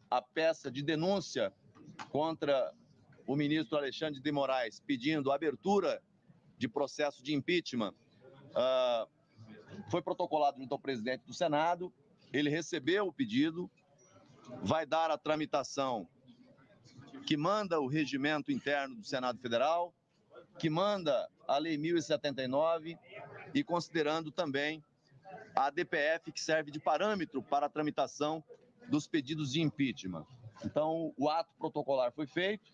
a peça de denúncia contra o ministro Alexandre de Moraes, pedindo a abertura de processo de impeachment, foi protocolado junto ao presidente do Senado, ele recebeu o pedido, vai dar a tramitação que manda o regimento interno do Senado Federal, que manda a Lei 1079 e considerando também a DPF, que serve de parâmetro para a tramitação dos pedidos de impeachment. Então, o ato protocolar foi feito,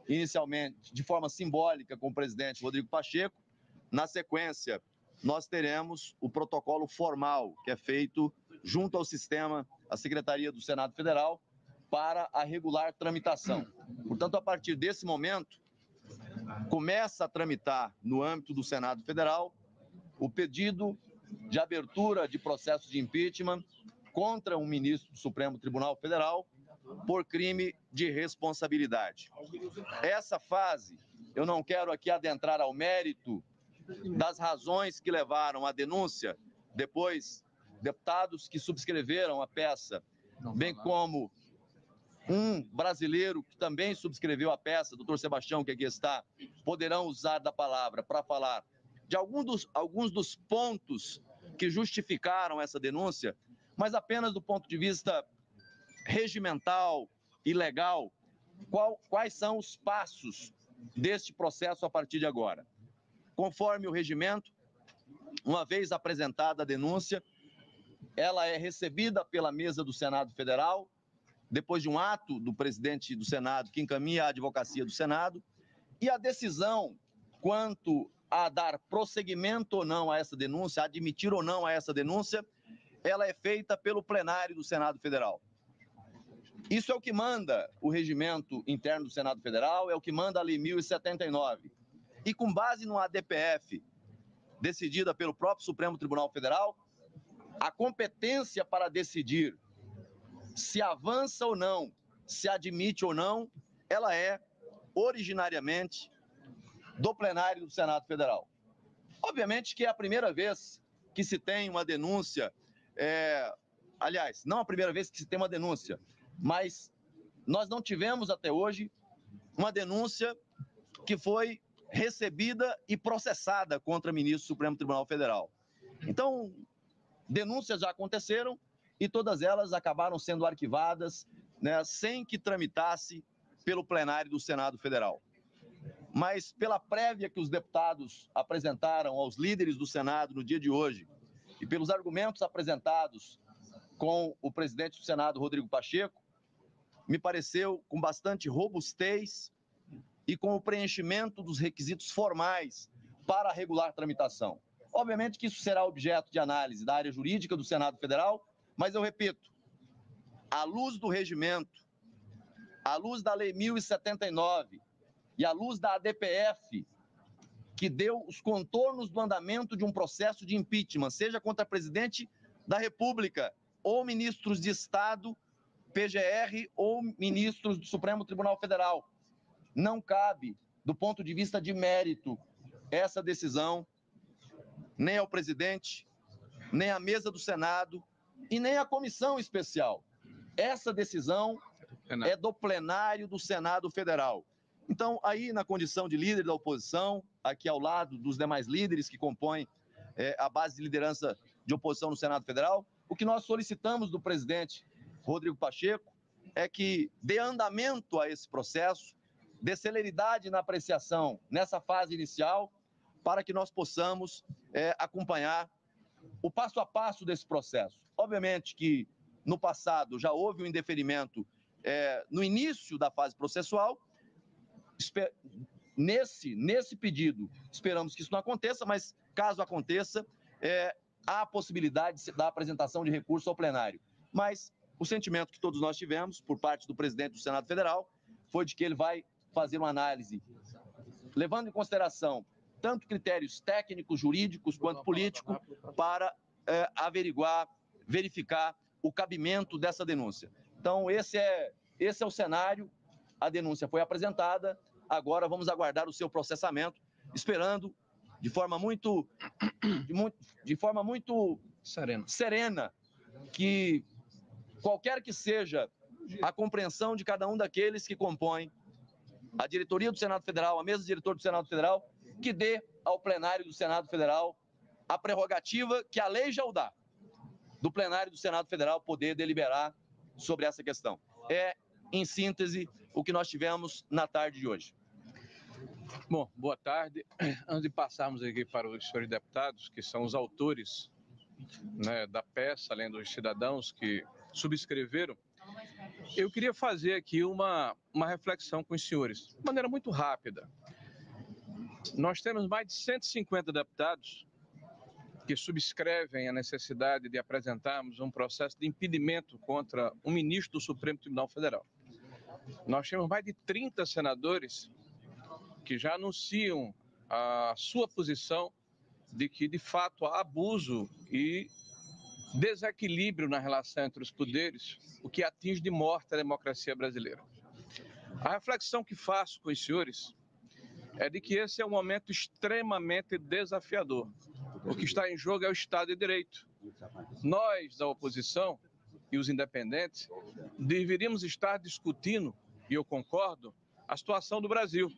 inicialmente de forma simbólica com o presidente Rodrigo Pacheco. Na sequência, nós teremos o protocolo formal, que é feito junto ao sistema, à Secretaria do Senado Federal, para a regular tramitação. Portanto, a partir desse momento, começa a tramitar no âmbito do Senado Federal o pedido de abertura de processo de impeachment contra um ministro do Supremo Tribunal Federal por crime de responsabilidade. Essa fase, eu não quero aqui adentrar ao mérito das razões que levaram à denúncia, depois deputados que subscreveram a peça, bem como um brasileiro que também subscreveu a peça, doutor Sebastião, que aqui está, poderão usar da palavra para falar de alguns dos pontos que justificaram essa denúncia, mas apenas do ponto de vista regimental e legal, quais são os passos deste processo a partir de agora. Conforme o regimento, uma vez apresentada a denúncia, ela é recebida pela mesa do Senado Federal, depois de um ato do presidente do Senado que encaminha à advocacia do Senado, e a decisão quanto a dar prosseguimento ou não a essa denúncia, admitir ou não a essa denúncia, ela é feita pelo plenário do Senado Federal. Isso é o que manda o regimento interno do Senado Federal, é o que manda a Lei 1079. E com base no ADPF, decidida pelo próprio Supremo Tribunal Federal, a competência para decidir se avança ou não, se admite ou não, ela é originariamente do plenário do Senado Federal. Obviamente que é a primeira vez que se tem uma denúncia, aliás, não a primeira vez que se tem uma denúncia, mas nós não tivemos até hoje uma denúncia que foi recebida e processada contra ministro do Supremo Tribunal Federal. Então, denúncias já aconteceram e todas elas acabaram sendo arquivadas, né, sem que tramitasse pelo plenário do Senado Federal. Mas pela prévia que os deputados apresentaram aos líderes do Senado no dia de hoje e pelos argumentos apresentados com o presidente do Senado, Rodrigo Pacheco, me pareceu com bastante robustez e com o preenchimento dos requisitos formais para a regular tramitação. Obviamente que isso será objeto de análise da área jurídica do Senado Federal, mas eu repito, à luz do regimento, à luz da Lei 1079 e à luz da ADPF, que deu os contornos do andamento de um processo de impeachment, seja contra presidente da República ou ministros de Estado, PGR ou ministros do Supremo Tribunal Federal, não cabe, do ponto de vista de mérito, essa decisão nem ao presidente, nem à mesa do Senado e nem à comissão especial. Essa decisão é do plenário do Senado Federal. Então, aí na condição de líder da oposição, aqui ao lado dos demais líderes que compõem a base de liderança de oposição no Senado Federal, o que nós solicitamos do presidente Rodrigo Pacheco é que dê andamento a esse processo, dê celeridade na apreciação nessa fase inicial, para que nós possamos acompanhar o passo a passo desse processo. Obviamente que no passado já houve um indeferimento no início da fase processual. Nesse pedido, esperamos que isso não aconteça, mas caso aconteça, há a possibilidade da apresentação de recurso ao plenário. Mas o sentimento que todos nós tivemos, por parte do presidente do Senado Federal, foi de que ele vai fazer uma análise, levando em consideração tanto critérios técnicos, jurídicos, quanto políticos, para averiguar, verificar o cabimento dessa denúncia. Então, esse é o cenário, a denúncia foi apresentada, agora vamos aguardar o seu processamento, esperando de forma muito serena que qualquer que seja a compreensão de cada um daqueles que compõem a diretoria do Senado Federal, a mesa diretora do Senado Federal, que dê ao plenário do Senado Federal a prerrogativa que a lei já o dá, do plenário do Senado Federal poder deliberar sobre essa questão. É, em síntese, o que nós tivemos na tarde de hoje. Bom, boa tarde. Antes de passarmos aqui para os senhores deputados, que são os autores, né, da peça, além dos cidadãos que subscreveram, eu queria fazer aqui uma reflexão com os senhores, de maneira muito rápida. Nós temos mais de 150 deputados que subscrevem a necessidade de apresentarmos um processo de impedimento contra um ministro do Supremo Tribunal Federal. Nós temos mais de 30 senadores que já anunciam a sua posição de que, de fato, há abuso e desequilíbrio na relação entre os poderes, o que atinge de morte a democracia brasileira. A reflexão que faço com os senhores é de que esse é um momento extremamente desafiador. O que está em jogo é o Estado de Direito. Nós, da oposição e os independentes, deveríamos estar discutindo, e eu concordo, a situação do Brasil.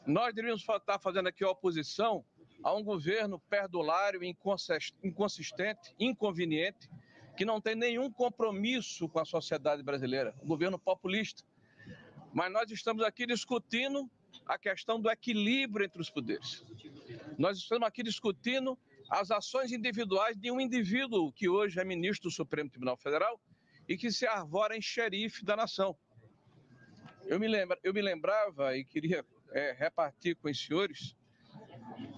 Nós deveríamos estar fazendo aqui a oposição a um governo perdulário, inconsistente, inconveniente, que não tem nenhum compromisso com a sociedade brasileira, um governo populista. Mas nós estamos aqui discutindo a questão do equilíbrio entre os poderes. Nós estamos aqui discutindo as ações individuais de um indivíduo que hoje é ministro do Supremo Tribunal Federal e que se arvora em xerife da nação. Eu me lembrava e queria repartir com os senhores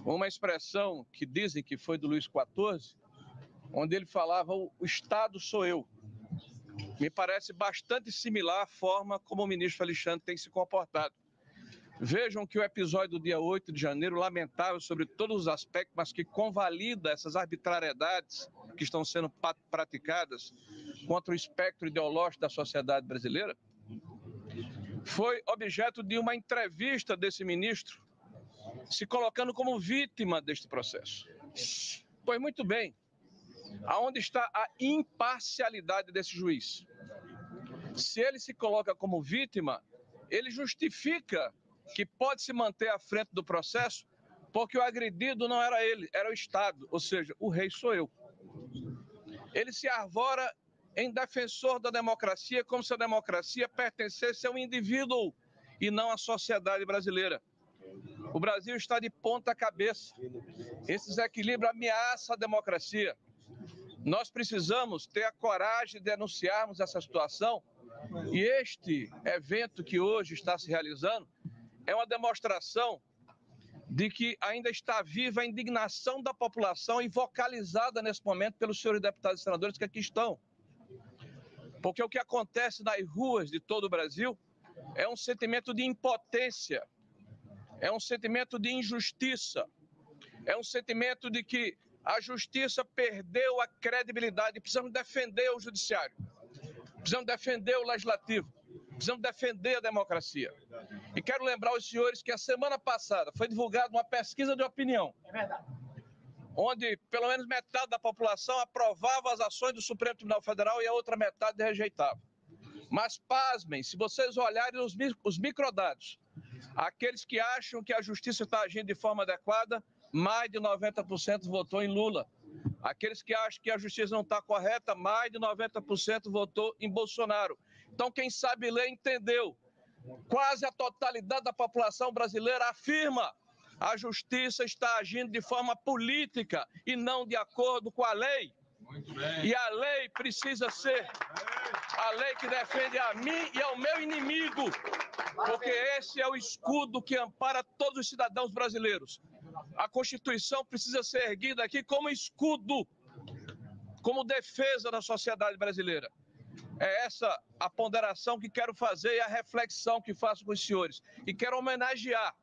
uma expressão que dizem que foi do Luís XIV, onde ele falava: o Estado sou eu. Me parece bastante similar à forma como o ministro Alexandre tem se comportado. Vejam que o episódio do dia 8 de janeiro, lamentável sobre todos os aspectos, mas que convalida essas arbitrariedades que estão sendo praticadas contra o espectro ideológico da sociedade brasileira, foi objeto de uma entrevista desse ministro, se colocando como vítima deste processo. Pois muito bem, aonde está a imparcialidade desse juiz? Se ele se coloca como vítima, ele justifica que pode se manter à frente do processo porque o agredido não era ele, era o Estado, ou seja, o rei sou eu. Ele se arvora em defensor da democracia, como se a democracia pertencesse a um indivíduo e não à sociedade brasileira. O Brasil está de ponta cabeça. Esse desequilíbrio ameaça a democracia. Nós precisamos ter a coragem de denunciarmos essa situação, e este evento que hoje está se realizando é uma demonstração de que ainda está viva a indignação da população e vocalizada nesse momento pelos senhores deputados e senadores que aqui estão. Porque o que acontece nas ruas de todo o Brasil é um sentimento de impotência, é um sentimento de injustiça, é um sentimento de que a justiça perdeu a credibilidade. Precisamos defender o judiciário, precisamos defender o legislativo, precisamos defender a democracia. E quero lembrar aos senhores que a semana passada foi divulgada uma pesquisa de opinião, onde pelo menos metade da população aprovava as ações do Supremo Tribunal Federal e a outra metade rejeitava. Mas pasmem, se vocês olharem os microdados, aqueles que acham que a justiça está agindo de forma adequada, mais de 90% votou em Lula. Aqueles que acham que a justiça não está correta, mais de 90% votou em Bolsonaro. Então, quem sabe ler entendeu. Quase a totalidade da população brasileira afirma: a justiça está agindo de forma política e não de acordo com a lei. Muito bem. E a lei precisa ser a lei que defende a mim e ao meu inimigo, porque esse é o escudo que ampara todos os cidadãos brasileiros. A Constituição precisa ser erguida aqui como escudo, como defesa da sociedade brasileira. É essa a ponderação que quero fazer e a reflexão que faço com os senhores. E quero homenagear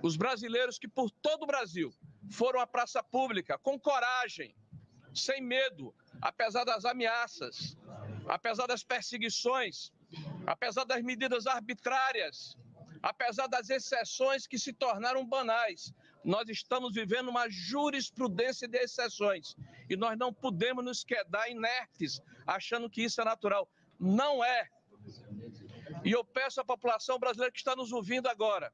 os brasileiros que por todo o Brasil foram à praça pública com coragem, sem medo, apesar das ameaças, apesar das perseguições, apesar das medidas arbitrárias, apesar das exceções que se tornaram banais. Nós estamos vivendo uma jurisprudência de exceções. E nós não podemos nos quedar inertes, achando que isso é natural. Não é. E eu peço à população brasileira que está nos ouvindo agora,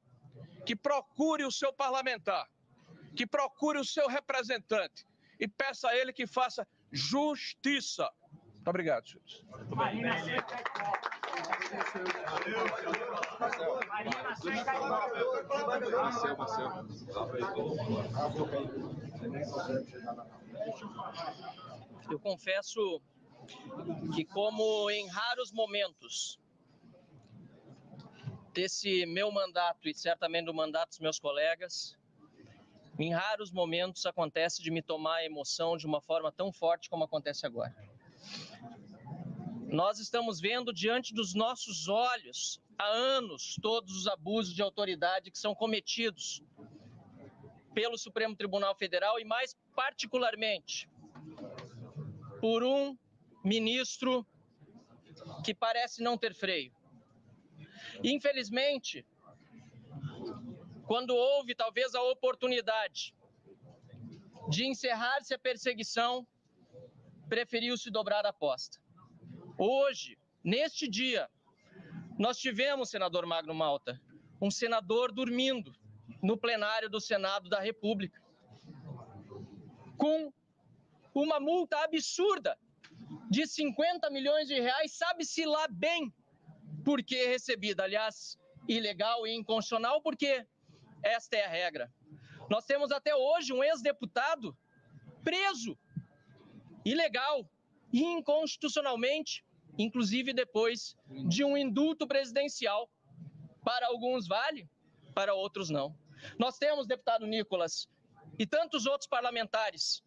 que procure o seu parlamentar, que procure o seu representante e peça a ele que faça justiça. Muito obrigado, senhores. Eu confesso que, como em raros momentos desse meu mandato e certamente do mandato dos meus colegas, em raros momentos acontece de me tomar a emoção de uma forma tão forte como acontece agora. Nós estamos vendo diante dos nossos olhos, há anos, todos os abusos de autoridade que são cometidos pelo Supremo Tribunal Federal e, mais particularmente, por um ministro que parece não ter freio. Infelizmente, quando houve talvez a oportunidade de encerrar-se a perseguição, preferiu-se dobrar a aposta. Hoje, neste dia, nós tivemos, senador Magno Malta, um senador dormindo no plenário do Senado da República, com uma multa absurda de 50 milhões de reais, sabe-se lá bem por que recebida. Aliás, ilegal e inconstitucional, porque esta é a regra. Nós temos até hoje um ex-deputado preso, ilegal e inconstitucionalmente, inclusive depois de um indulto presidencial. Para alguns vale, para outros não. Nós temos, deputado Nicolas, e tantos outros parlamentares,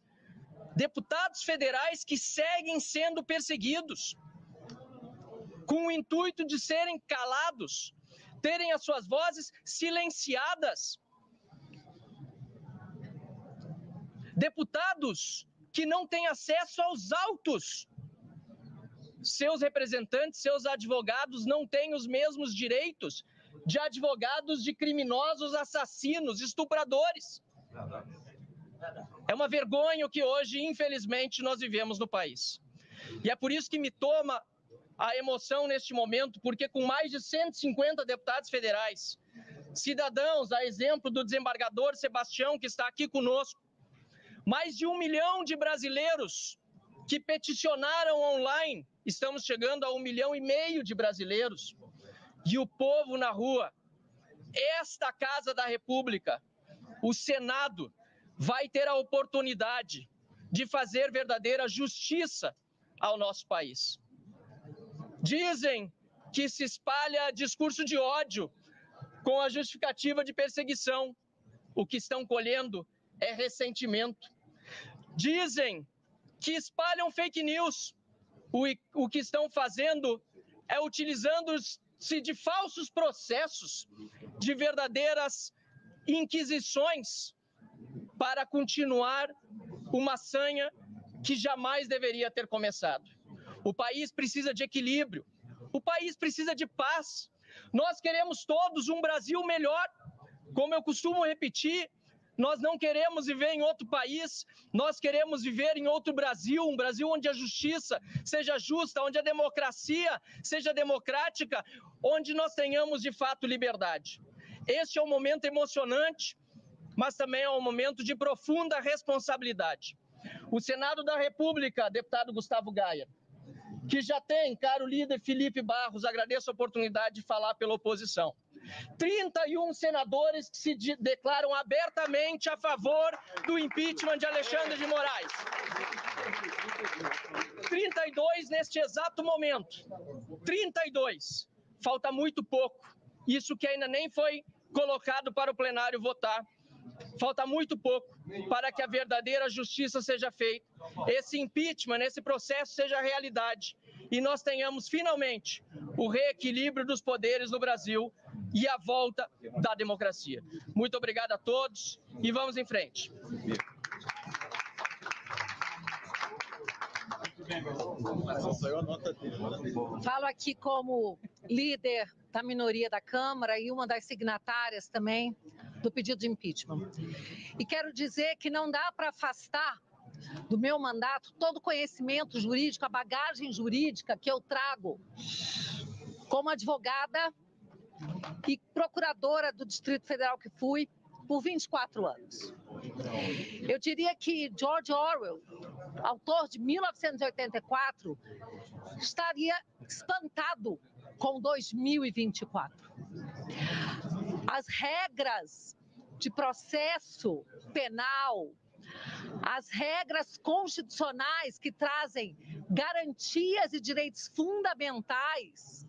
deputados federais que seguem sendo perseguidos, com o intuito de serem calados, terem as suas vozes silenciadas. Deputados que não têm acesso aos autos. Seus representantes, seus advogados não têm os mesmos direitos de advogados de criminosos, assassinos, estupradores. É uma vergonha o que hoje, infelizmente, nós vivemos no país. E é por isso que me toma a emoção neste momento, porque com mais de 150 deputados federais, cidadãos, a exemplo do desembargador Sebastião, que está aqui conosco, mais de 1 milhão de brasileiros que peticionaram online, estamos chegando a 1,5 milhão de brasileiros, e o povo na rua. Esta Casa da República, o Senado, vai ter a oportunidade de fazer verdadeira justiça ao nosso país. Dizem que se espalha discurso de ódio com a justificativa de perseguição. O que estão colhendo é ressentimento. Dizem que espalham fake news. O que estão fazendo é utilizando-se de falsos processos, de verdadeiras inquisições, para continuar uma sanha que jamais deveria ter começado. O país precisa de equilíbrio, o país precisa de paz. Nós queremos todos um Brasil melhor. Como eu costumo repetir, nós não queremos viver em outro país, nós queremos viver em outro Brasil, um Brasil onde a justiça seja justa, onde a democracia seja democrática, onde nós tenhamos de fato liberdade. Este é um momento emocionante, mas também é um momento de profunda responsabilidade. O Senado da República, deputado Gustavo Gaia, que já tem, caro líder Felipe Barros, agradeço a oportunidade de falar pela oposição. 31 senadores que se declaram abertamente a favor do impeachment de Alexandre de Moraes. 32 neste exato momento. 32. Falta muito pouco. Isso que ainda nem foi colocado para o plenário votar. Falta muito pouco para que a verdadeira justiça seja feita, esse impeachment, esse processo seja realidade e nós tenhamos finalmente o reequilíbrio dos poderes no Brasil e a volta da democracia. Muito obrigado a todos e vamos em frente. Falo aqui como líder da minoria da Câmara e uma das signatárias também do pedido de impeachment. E quero dizer que não dá para afastar do meu mandato, todo o conhecimento jurídico, a bagagem jurídica que eu trago como advogada e procuradora do Distrito Federal que fui por 24 anos. Eu diria que George Orwell, autor de 1984, estaria espantado com 2024. As regras de processo penal, as regras constitucionais que trazem garantias e direitos fundamentais,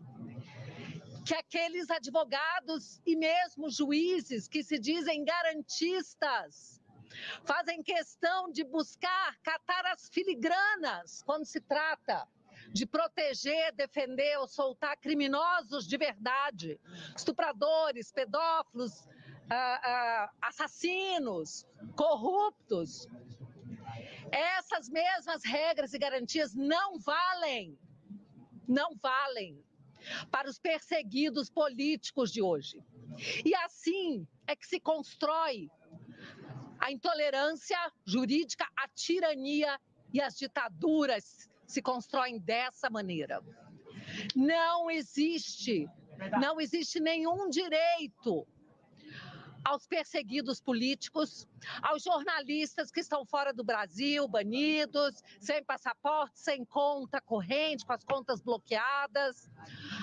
que aqueles advogados e mesmo juízes que se dizem garantistas fazem questão de buscar catar as filigranas quando se trata de proteger, defender ou soltar criminosos de verdade, estupradores, pedófilos, assassinos, corruptos. Essas mesmas regras e garantias não valem para os perseguidos políticos de hoje. E assim é que se constrói a intolerância jurídica, a tirania e as ditaduras se constroem dessa maneira. Não existe nenhum direito aos perseguidos políticos, aos jornalistas que estão fora do Brasil, banidos, sem passaporte, sem conta corrente, com as contas bloqueadas.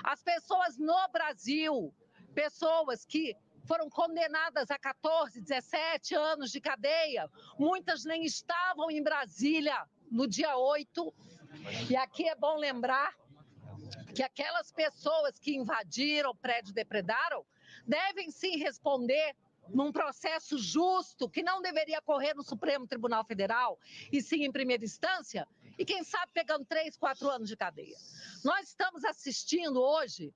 As pessoas no Brasil, pessoas que foram condenadas a 14, 17 anos de cadeia, muitas nem estavam em Brasília no dia 8. E aqui é bom lembrar que aquelas pessoas que invadiram o prédio, depredaram, devem sim responder num processo justo, que não deveria correr no Supremo Tribunal Federal, e sim em primeira instância, e quem sabe pegando 3, 4 anos de cadeia. Nós estamos assistindo hoje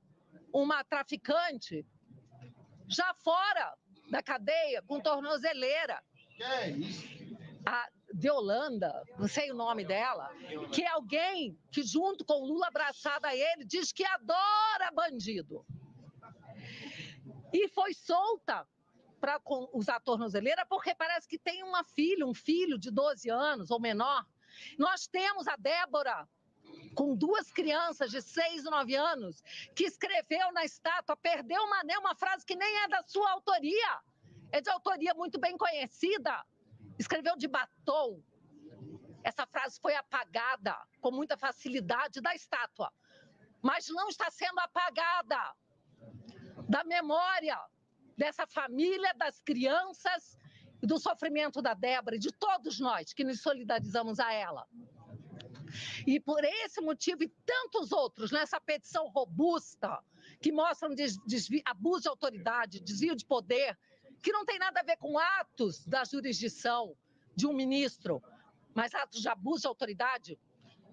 uma traficante já fora da cadeia, com tornozeleira. Que é isso? A Deolanda, não sei o nome dela, que é alguém que junto com Lula abraçado a ele, diz que adora bandido. E foi solta para usar tornozeleira, porque parece que tem um filho de 12 anos ou menor. Nós temos a Débora, com 2 crianças de 6 e 9 anos, que escreveu na estátua, perdeu uma frase que nem é da sua autoria, é de autoria muito bem conhecida, escreveu de batom. Essa frase foi apagada com muita facilidade da estátua, mas não está sendo apagada da memória dessa família, das crianças e do sofrimento da Débora e de todos nós que nos solidarizamos a ela. E por esse motivo e tantos outros, nessa petição robusta, que mostram abuso de autoridade, desvio de poder, que não tem nada a ver com atos da jurisdição de um ministro, mas atos de abuso de autoridade,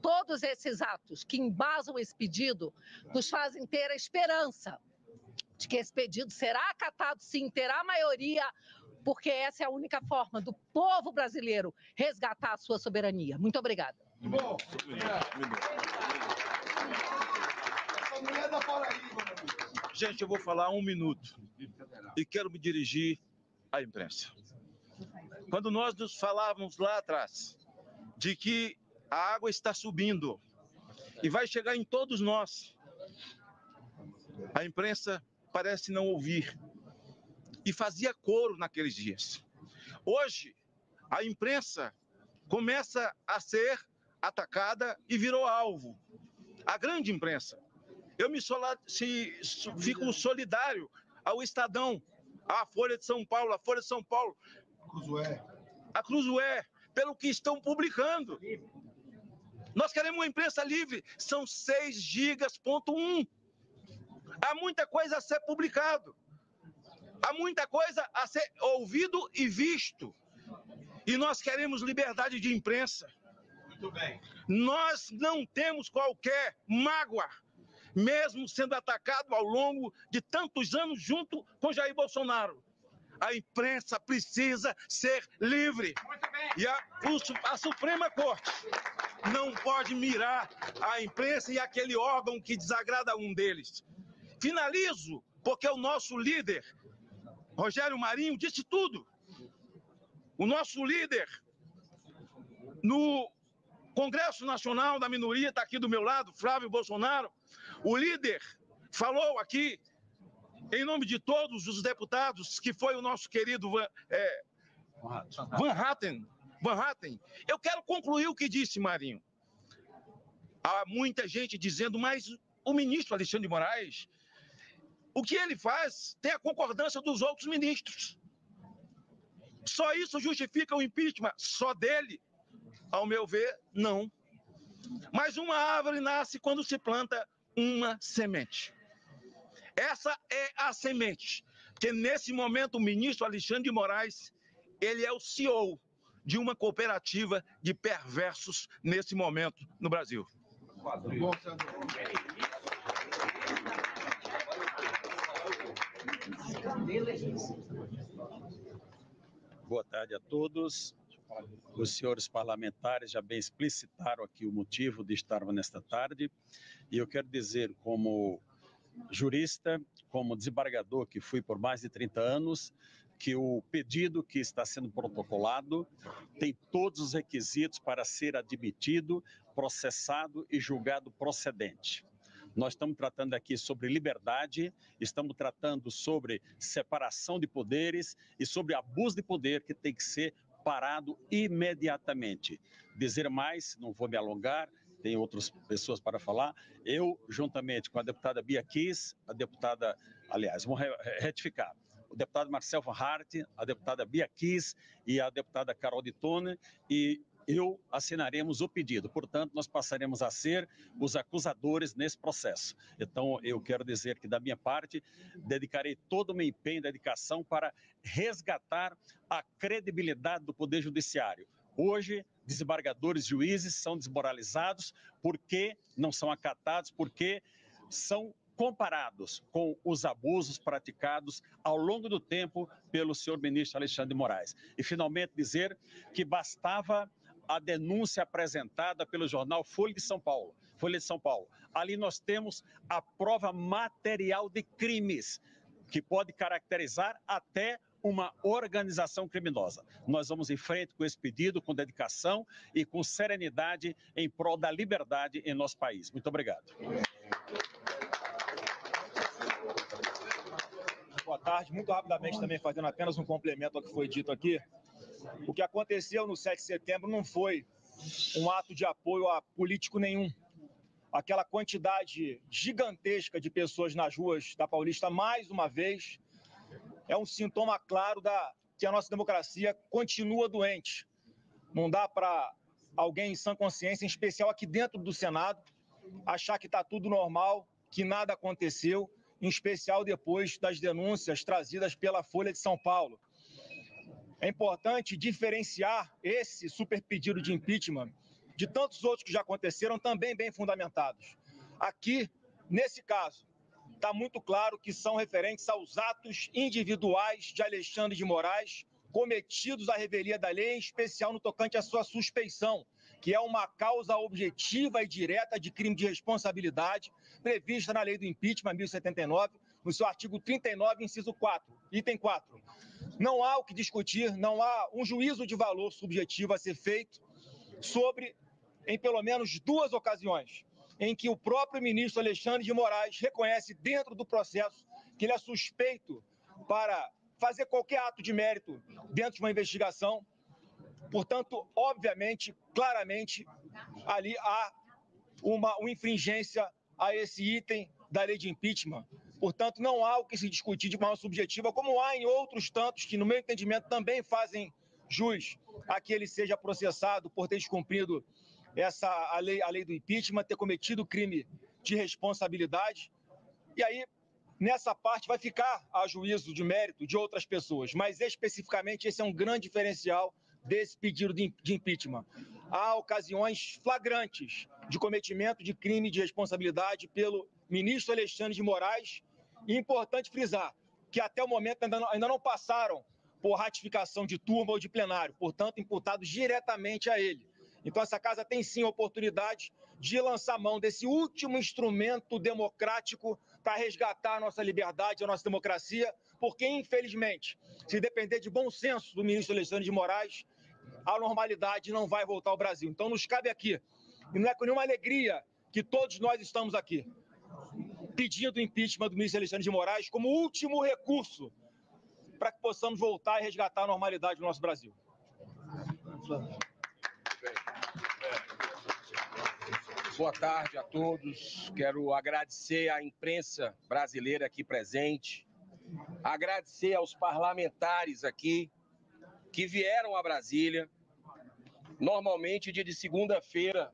todos esses atos que embasam esse pedido nos fazem ter a esperança de que esse pedido será acatado, sim, terá maioria, porque essa é a única forma do povo brasileiro resgatar a sua soberania. Muito obrigada. Bom. Essa mulher da Paraíba. Gente, eu vou falar 1 minuto e quero me dirigir à imprensa. Quando nós nos falávamos lá atrás de que a água está subindo e vai chegar em todos nós, a imprensa parece não ouvir e fazia coro naqueles dias. Hoje, a imprensa começa a ser atacada e virou alvo. A grande imprensa. Eu fico solidário ao Estadão, à Folha de São Paulo, a Cruzoé, pelo que estão publicando. Nós queremos uma imprensa livre, são 6 gigas.1. Há muita coisa a ser publicado, há muita coisa a ser ouvido e visto. E nós queremos liberdade de imprensa. Muito bem. Nós não temos qualquer mágoa, mesmo sendo atacado ao longo de tantos anos junto com Jair Bolsonaro. A imprensa precisa ser livre. Muito bem. E a Suprema Corte não pode mirar a imprensa e aquele órgão que desagrada um deles. Finalizo, porque o nosso líder, Rogério Marinho, disse tudo. O nosso líder No Congresso Nacional da Minoria, está aqui do meu lado, Flávio Bolsonaro, o líder falou aqui, em nome de todos os deputados, que foi o nosso querido Van Hatten. Eu quero concluir o que disse, Marinho. Há muita gente dizendo, mas o ministro Alexandre de Moraes, o que ele faz tem a concordância dos outros ministros. Só isso justifica o impeachment? Só dele? Ao meu ver, não. Mas uma árvore nasce quando se planta uma semente. Essa é a semente. Porque nesse momento o ministro Alexandre de Moraes, ele é o CEO de uma cooperativa de perversos nesse momento no Brasil. Boa tarde a todos. Os senhores parlamentares já bem explicitaram aqui o motivo de estarmos nesta tarde. E eu quero dizer, como jurista, como desembargador que fui por mais de 30 anos, que o pedido que está sendo protocolado tem todos os requisitos para ser admitido, processado e julgado procedente. Nós estamos tratando aqui sobre liberdade, estamos tratando sobre separação de poderes e sobre abuso de poder que tem que ser parado imediatamente. Dizer mais, não vou me alongar, tem outras pessoas para falar. Eu, juntamente com a deputada Bia Kiss, a deputada, aliás, vou retificar, o deputado Marcel Van Hart, a deputada Bia Kiss e a deputada Carol de Tone, e eu assinaremos o pedido. Portanto, nós passaremos a ser os acusadores nesse processo. Então, eu quero dizer que, da minha parte, dedicarei todo o meu empenho e dedicação para resgatar a credibilidade do Poder Judiciário. Hoje, desembargadores, juízes são desmoralizados porque não são acatados, porque são comparados com os abusos praticados ao longo do tempo pelo senhor ministro Alexandre de Moraes. E, finalmente, dizer que bastava a denúncia apresentada pelo jornal Folha de São Paulo. Ali nós temos a prova material de crimes, que pode caracterizar até uma organização criminosa. Nós vamos em frente com esse pedido, com dedicação e com serenidade em prol da liberdade em nosso país. Muito obrigado. Boa tarde. Muito rapidamente também, fazendo apenas um complemento ao que foi dito aqui. O que aconteceu no 7 de setembro não foi um ato de apoio a político nenhum. Aquela quantidade gigantesca de pessoas nas ruas da Paulista, mais uma vez, é um sintoma claro que a nossa democracia continua doente. Não dá para alguém em sã consciência, em especial aqui dentro do Senado, achar que está tudo normal, que nada aconteceu, em especial depois das denúncias trazidas pela Folha de São Paulo. É importante diferenciar esse super pedido de impeachment de tantos outros que já aconteceram, também bem fundamentados. Aqui, nesse caso, está muito claro que são referentes aos atos individuais de Alexandre de Moraes, cometidos à revelia da lei, em especial no tocante à sua suspeição, que é uma causa objetiva e direta de crime de responsabilidade, prevista na lei do impeachment 1079, no seu artigo 39, inciso 4, item 4. Não há o que discutir, não há um juízo de valor subjetivo a ser feito sobre, em pelo menos duas ocasiões, em que o próprio ministro Alexandre de Moraes reconhece dentro do processo que ele é suspeito para fazer qualquer ato de mérito dentro de uma investigação. Portanto, obviamente, claramente, ali há uma infringência a esse item da lei de impeachment. Portanto, não há o que se discutir de forma subjetiva, como há em outros tantos que, no meu entendimento, também fazem jus a que ele seja processado por ter descumprido a lei do impeachment, ter cometido crime de responsabilidade. E aí, nessa parte, vai ficar a juízo de mérito de outras pessoas. Mas, especificamente, esse é um grande diferencial desse pedido de impeachment. Há ocasiões flagrantes de cometimento de crime de responsabilidade pelo ministro Alexandre de Moraes. E é importante frisar que até o momento ainda não passaram por ratificação de turma ou de plenário, portanto, imputados diretamente a ele. Então, essa casa tem sim a oportunidade de lançar mão desse último instrumento democrático para resgatar a nossa liberdade, a nossa democracia, porque, infelizmente, se depender de bom senso do ministro Alexandre de Moraes, a normalidade não vai voltar ao Brasil. Então nos cabe aqui, e não é com nenhuma alegria que todos nós estamos aqui, pedindo o impeachment do ministro Alexandre de Moraes como último recurso para que possamos voltar e resgatar a normalidade do nosso Brasil. Boa tarde a todos. Quero agradecer à imprensa brasileira aqui presente, agradecer aos parlamentares aqui que vieram a Brasília. Normalmente, dia de segunda-feira,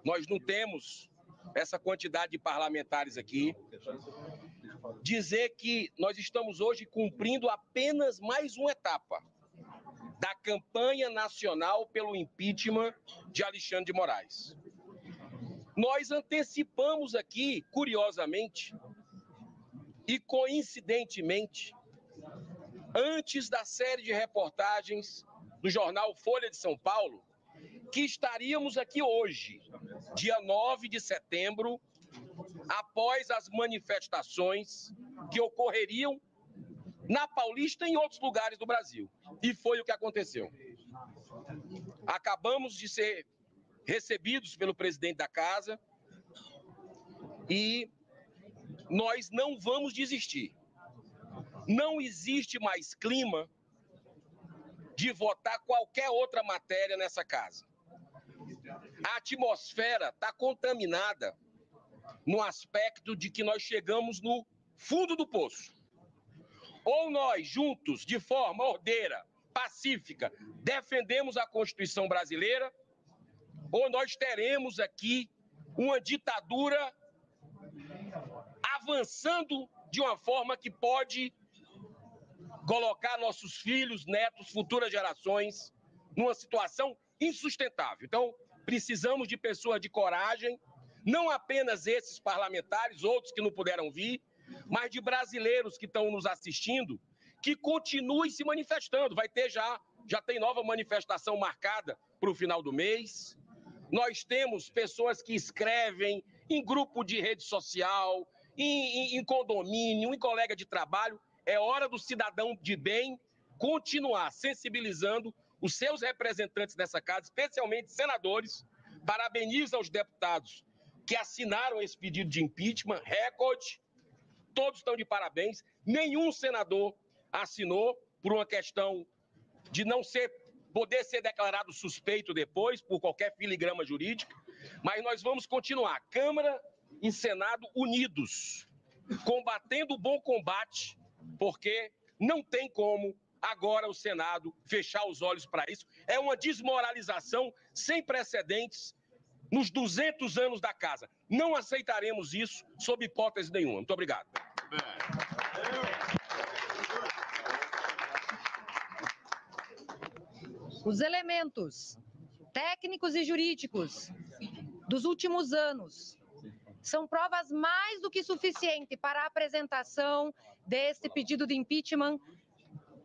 nós não temos essa quantidade de parlamentares aqui. Dizer que nós estamos hoje cumprindo apenas mais uma etapa da campanha nacional pelo impeachment de Alexandre de Moraes. Nós antecipamos aqui, curiosamente e coincidentemente, antes da série de reportagens do jornal Folha de São Paulo, que estaríamos aqui hoje, dia 9 de setembro, após as manifestações que ocorreriam na Paulista e em outros lugares do Brasil. E foi o que aconteceu. Acabamos de ser recebidos pelo presidente da casa e nós não vamos desistir. Não existe mais clima de votar qualquer outra matéria nessa casa. A atmosfera está contaminada no aspecto de que nós chegamos no fundo do poço. Ou nós, juntos, de forma ordeira, pacífica, defendemos a Constituição brasileira, ou nós teremos aqui uma ditadura avançando de uma forma que pode colocar nossos filhos, netos, futuras gerações numa situação insustentável. Então, precisamos de pessoas de coragem, não apenas esses parlamentares, outros que não puderam vir, mas de brasileiros que estão nos assistindo, que continuem se manifestando. Vai ter já tem nova manifestação marcada para o final do mês. Nós temos pessoas que escrevem em grupo de rede social, em condomínio, em colega de trabalho. É hora do cidadão de bem continuar sensibilizando os seus representantes dessa casa, especialmente senadores. Parabenizo aos deputados que assinaram esse pedido de impeachment, recorde. Todos estão de parabéns. Nenhum senador assinou por uma questão de não poder ser declarado suspeito depois, por qualquer filigrama jurídica. Mas nós vamos continuar, Câmara e Senado unidos, combatendo o bom combate, porque não tem como agora o Senado fechar os olhos para isso. É uma desmoralização sem precedentes nos 200 anos da casa. Não aceitaremos isso sob hipótese nenhuma. Muito obrigado. Os elementos técnicos e jurídicos dos últimos anos são provas mais do que suficientes para a apresentação deste pedido de impeachment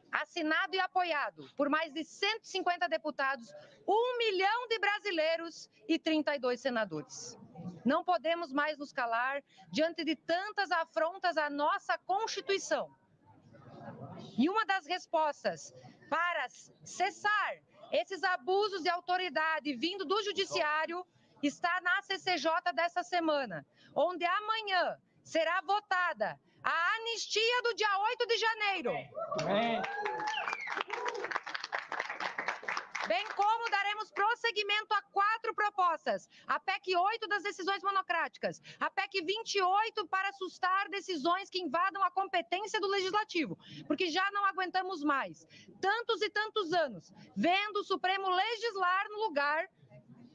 assinado e apoiado por mais de 150 deputados, 1 milhão de brasileiros e 32 senadores. Não podemos mais nos calar diante de tantas afrontas à nossa Constituição. E uma das respostas para cessar esses abusos de autoridade vindo do Judiciário está na CCJ dessa semana, onde amanhã será votada a anistia do dia 8 de janeiro. Bem como daremos prosseguimento a 4 propostas. A PEC 8 das decisões monocráticas. A PEC 28 para assustar decisões que invadam a competência do Legislativo. Porque já não aguentamos mais tantos e tantos anos vendo o Supremo legislar no lugar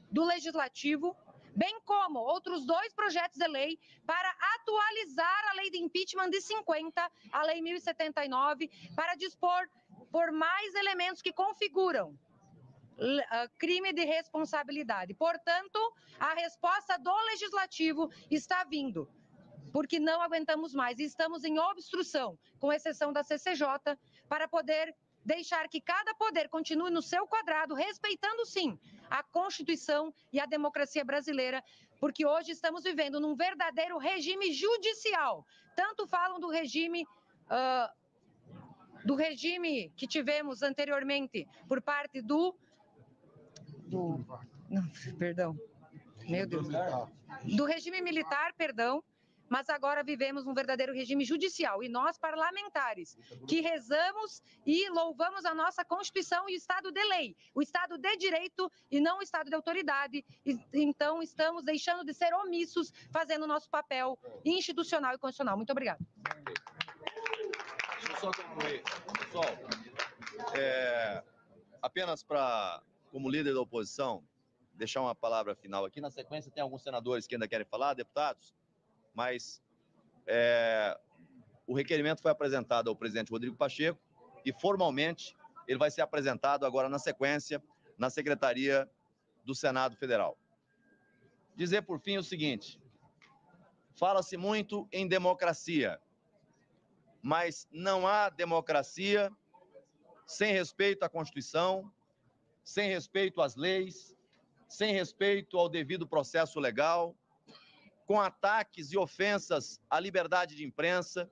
do Legislativo, bem como outros 2 projetos de lei para atualizar a lei de impeachment de 50, a lei 1079, para dispor por mais elementos que configuram crime de responsabilidade. Portanto, a resposta do Legislativo está vindo, porque não aguentamos mais e estamos em obstrução, com exceção da CCJ, para poder deixar que cada poder continue no seu quadrado, respeitando, sim, a Constituição e a democracia brasileira, porque hoje estamos vivendo num verdadeiro regime judicial. Tanto falam do regime que tivemos anteriormente por parte do Não, perdão. Meu Deus. Do regime militar, perdão, mas agora vivemos um verdadeiro regime judicial. E nós, parlamentares, que rezamos e louvamos a nossa Constituição e o Estado de lei, o Estado de direito e não o Estado de autoridade. Então, estamos deixando de ser omissos, fazendo o nosso papel institucional e constitucional. Muito obrigada. Deixa eu só concluir. Pessoal, apenas para, como líder da oposição, deixar uma palavra final aqui. Na sequência, tem alguns senadores que ainda querem falar, deputados, mas o requerimento foi apresentado ao presidente Rodrigo Pacheco e, formalmente, ele vai ser apresentado agora na sequência na Secretaria do Senado Federal. Dizer, por fim, o seguinte: fala-se muito em democracia, mas não há democracia sem respeito à Constituição, sem respeito às leis, sem respeito ao devido processo legal, com ataques e ofensas à liberdade de imprensa.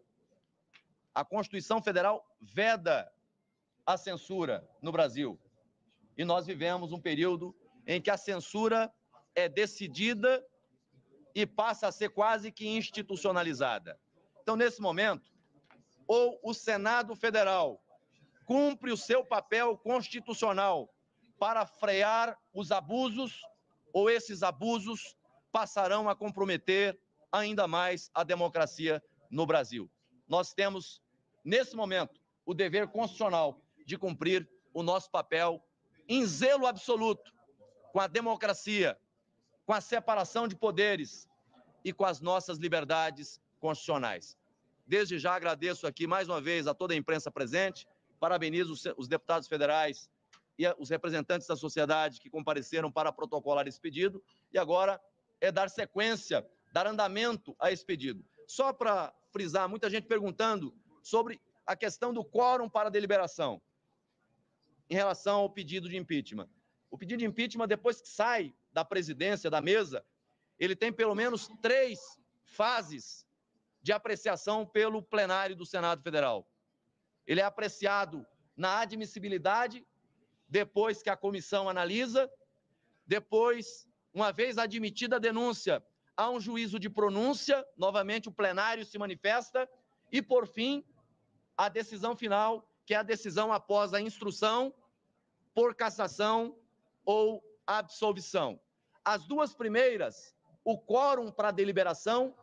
A Constituição Federal veda a censura no Brasil. E nós vivemos um período em que a censura é decidida e passa a ser quase que institucionalizada. Então, nesse momento, ou o Senado Federal cumpre o seu papel constitucional para frear os abusos, ou esses abusos passarão a comprometer ainda mais a democracia no Brasil. Nós temos, nesse momento, o dever constitucional de cumprir o nosso papel em zelo absoluto com a democracia, com a separação de poderes e com as nossas liberdades constitucionais. Desde já agradeço aqui mais uma vez a toda a imprensa presente, parabenizo os deputados federais e os representantes da sociedade que compareceram para protocolar esse pedido, e agora é dar sequência, dar andamento a esse pedido. Só para frisar, muita gente perguntando sobre a questão do quórum para deliberação em relação ao pedido de impeachment. O pedido de impeachment, depois que sai da presidência, da mesa, ele tem pelo menos 3 fases de apreciação pelo plenário do Senado Federal. Ele é apreciado na admissibilidade, depois que a comissão analisa, depois, uma vez admitida a denúncia, há um juízo de pronúncia, novamente o plenário se manifesta, e, por fim, a decisão final, que é a decisão após a instrução, por cassação ou absolvição. As 2 primeiras, o quórum para deliberação,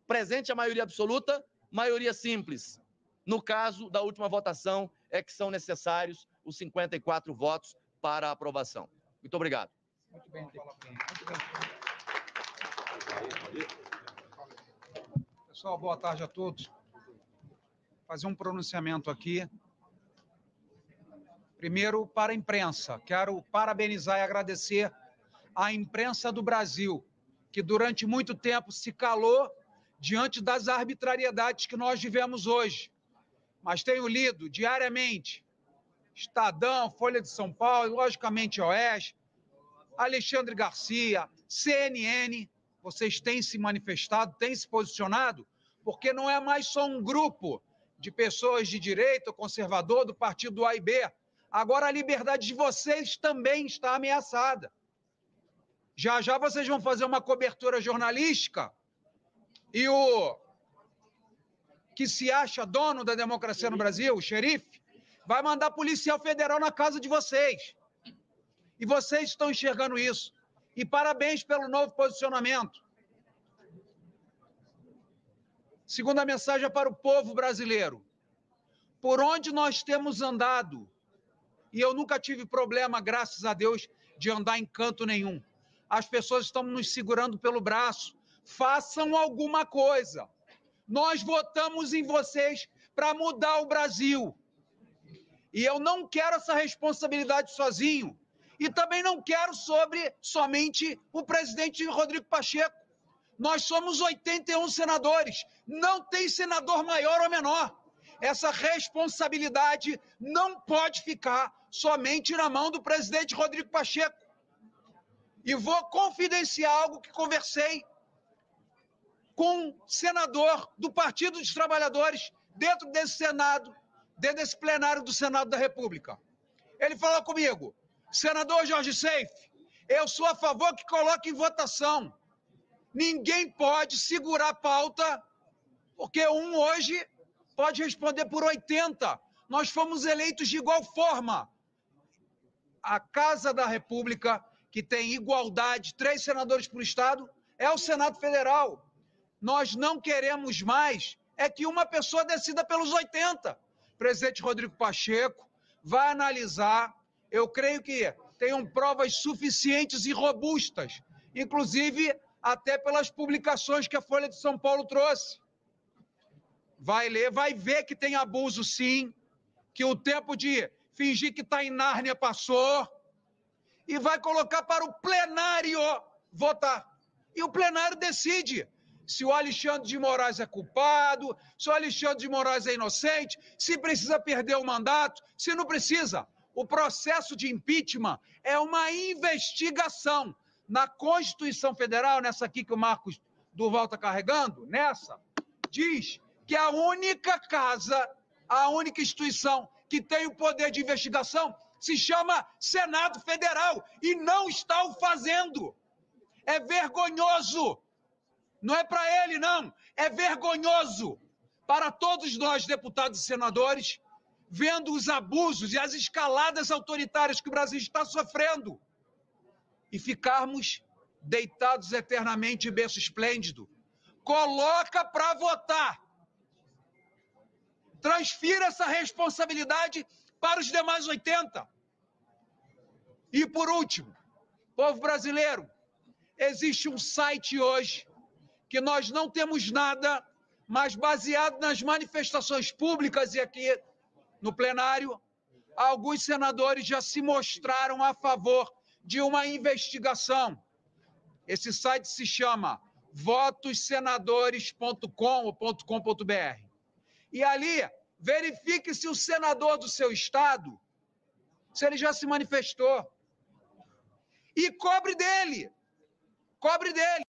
presente a maioria absoluta, maioria simples. No caso da última votação, é que são necessários os 54 votos para a aprovação. Muito obrigado. Muito bem. Pessoal, boa tarde a todos. Vou fazer um pronunciamento aqui. Primeiro, para a imprensa. Quero parabenizar e agradecer à imprensa do Brasil, que durante muito tempo se calou diante das arbitrariedades que nós vivemos hoje. Mas tenho lido diariamente Estadão, Folha de São Paulo, logicamente Oeste, Alexandre Garcia, CNN, vocês têm se manifestado, têm se posicionado, porque não é mais só um grupo de pessoas de direita, conservador, do partido A e B. Agora a liberdade de vocês também está ameaçada. Já já vocês vão fazer uma cobertura jornalística e o que se acha dono da democracia no Brasil, o xerife, vai mandar policial federal na casa de vocês. E vocês estão enxergando isso. E parabéns pelo novo posicionamento. Segunda mensagem é para o povo brasileiro. Por onde nós temos andado, e eu nunca tive problema, graças a Deus, de andar em canto nenhum. As pessoas estão nos segurando pelo braço. Façam alguma coisa. Nós votamos em vocês para mudar o Brasil. E eu não quero essa responsabilidade sozinho. E também não quero sobre somente o presidente Rodrigo Pacheco. Nós somos 81 senadores. Não tem senador maior ou menor. Essa responsabilidade não pode ficar somente na mão do presidente Rodrigo Pacheco. E vou confidenciar algo que conversei com um senador do Partido dos Trabalhadores dentro desse Senado, dentro desse plenário do Senado da República. Ele falou comigo: senador Jorge Seife, Eu sou a favor que coloque em votação. Ninguém pode segurar a pauta, porque um hoje pode responder por 80. Nós fomos eleitos de igual forma. A Casa da República, que tem igualdade, 3 senadores por estado, é o Senado Federal. Nós não queremos mais que uma pessoa decida pelos 80. O presidente Rodrigo Pacheco vai analisar, eu creio que tenham provas suficientes e robustas, inclusive até pelas publicações que a Folha de São Paulo trouxe. Vai ler, vai ver que tem abuso sim, que o tempo de fingir que está em Nárnia passou, e vai colocar para o plenário votar. E o plenário decide se o Alexandre de Moraes é culpado, se o Alexandre de Moraes é inocente, se precisa perder o mandato, se não precisa. O processo de impeachment é uma investigação. Na Constituição Federal, nessa aqui que o Marcos Duval está carregando, nessa, diz que a única casa, a única instituição que tem o poder de investigação se chama Senado Federal e não está o fazendo. É vergonhoso. Não é para ele, não. É vergonhoso para todos nós, deputados e senadores, vendo os abusos e as escaladas autoritárias que o Brasil está sofrendo e ficarmos deitados eternamente em berço esplêndido. Coloca para votar. Transfira essa responsabilidade para os demais 80. E, por último, povo brasileiro, existe um site hoje que nós não temos nada, mas baseado nas manifestações públicas e aqui no plenário, alguns senadores já se mostraram a favor de uma investigação. Esse site se chama votossenadores.com.br. E ali, verifique se o senador do seu estado, se ele já se manifestou. E cobre dele. Cobre dele.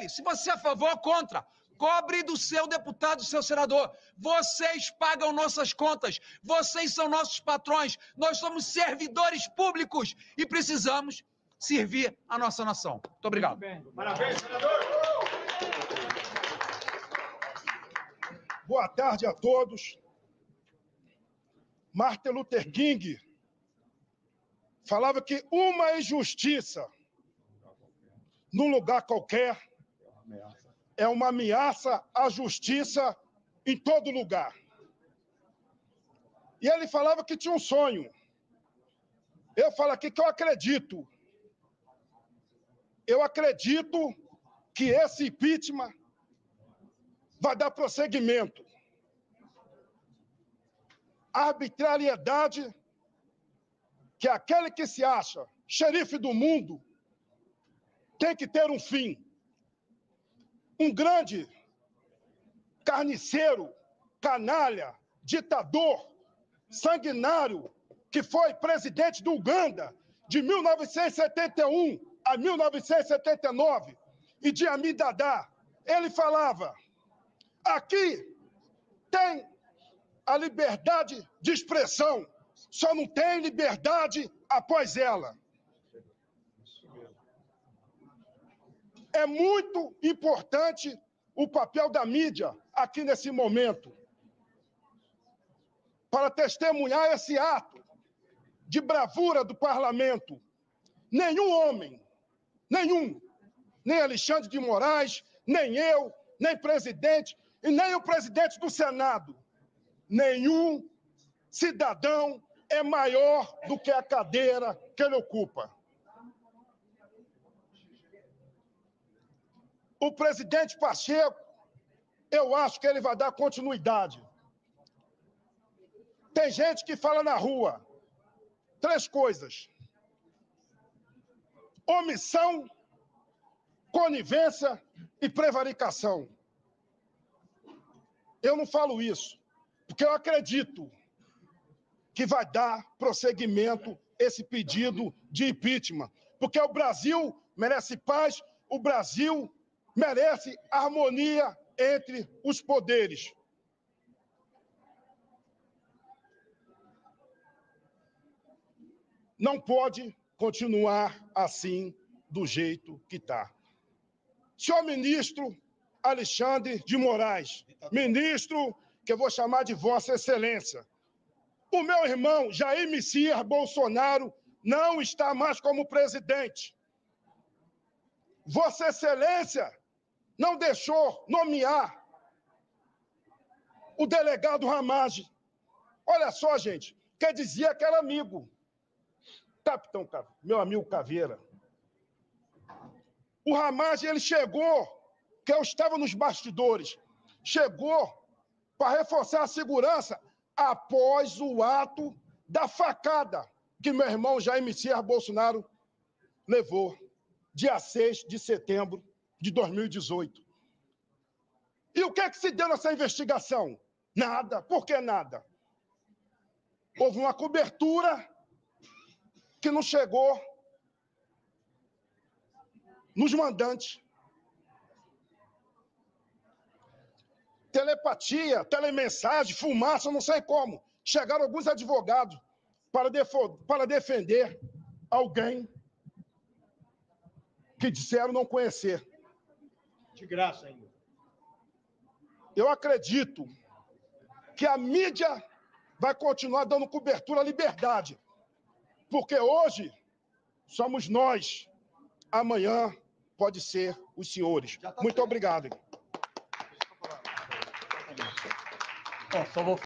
Se você é a favor ou contra, cobre do seu deputado, do seu senador. Vocês pagam nossas contas. Vocês são nossos patrões. Nós somos servidores públicos e precisamos servir a nossa nação. Muito obrigado. Parabéns, senador. Boa tarde a todos. Martin Luther King falava que uma injustiça num lugar qualquer é uma ameaça à justiça em todo lugar. E ele falava que tinha um sonho. Eu falo aqui que eu acredito. Eu acredito que esse impeachment vai dar prosseguimento. A arbitrariedade que aquele que se acha xerife do mundo tem que ter um fim. Um grande carniceiro, canalha, ditador, sanguinário, que foi presidente do Uganda de 1971 a 1979, Idi Amin Dada, ele falava: aqui tem a liberdade de expressão, só não tem liberdade após ela. É muito importante o papel da mídia aqui nesse momento para testemunhar esse ato de bravura do parlamento. Nenhum homem, nem Alexandre de Moraes, nem eu, nem presidente e nem o presidente do Senado, nenhum cidadão é maior do que a cadeira que ele ocupa. O presidente Pacheco, eu acho que ele vai dar continuidade. Tem gente que fala na rua 3 coisas: omissão, conivência e prevaricação. Eu não falo isso, porque eu acredito que vai dar prosseguimento esse pedido de impeachment, porque o Brasil merece paz, o Brasil merece harmonia entre os poderes. Não pode continuar assim do jeito que está. Senhor ministro Alexandre de Moraes, ministro que eu vou chamar de Vossa Excelência, o meu irmão Jair Messias Bolsonaro não está mais como presidente. Vossa Excelência não deixou nomear o delegado Ramagem. Olha só, gente, quer dizer que era amigo. Capitão, meu amigo Caveira. O Ramagem, ele chegou, que eu estava nos bastidores, chegou para reforçar a segurança após o ato da facada que meu irmão Jair Messias Bolsonaro levou, dia 6 de setembro de 2018. E o que é que se deu nessa investigação? Nada. Por que nada? Houve uma cobertura que não chegou nos mandantes. Telepatia, telemensagem, fumaça, não sei como. Chegaram alguns advogados para defender alguém que disseram não conhecer. De graça ainda. Eu acredito que a mídia vai continuar dando cobertura à liberdade, porque hoje somos nós, amanhã pode ser os senhores. Muito obrigado. Só vou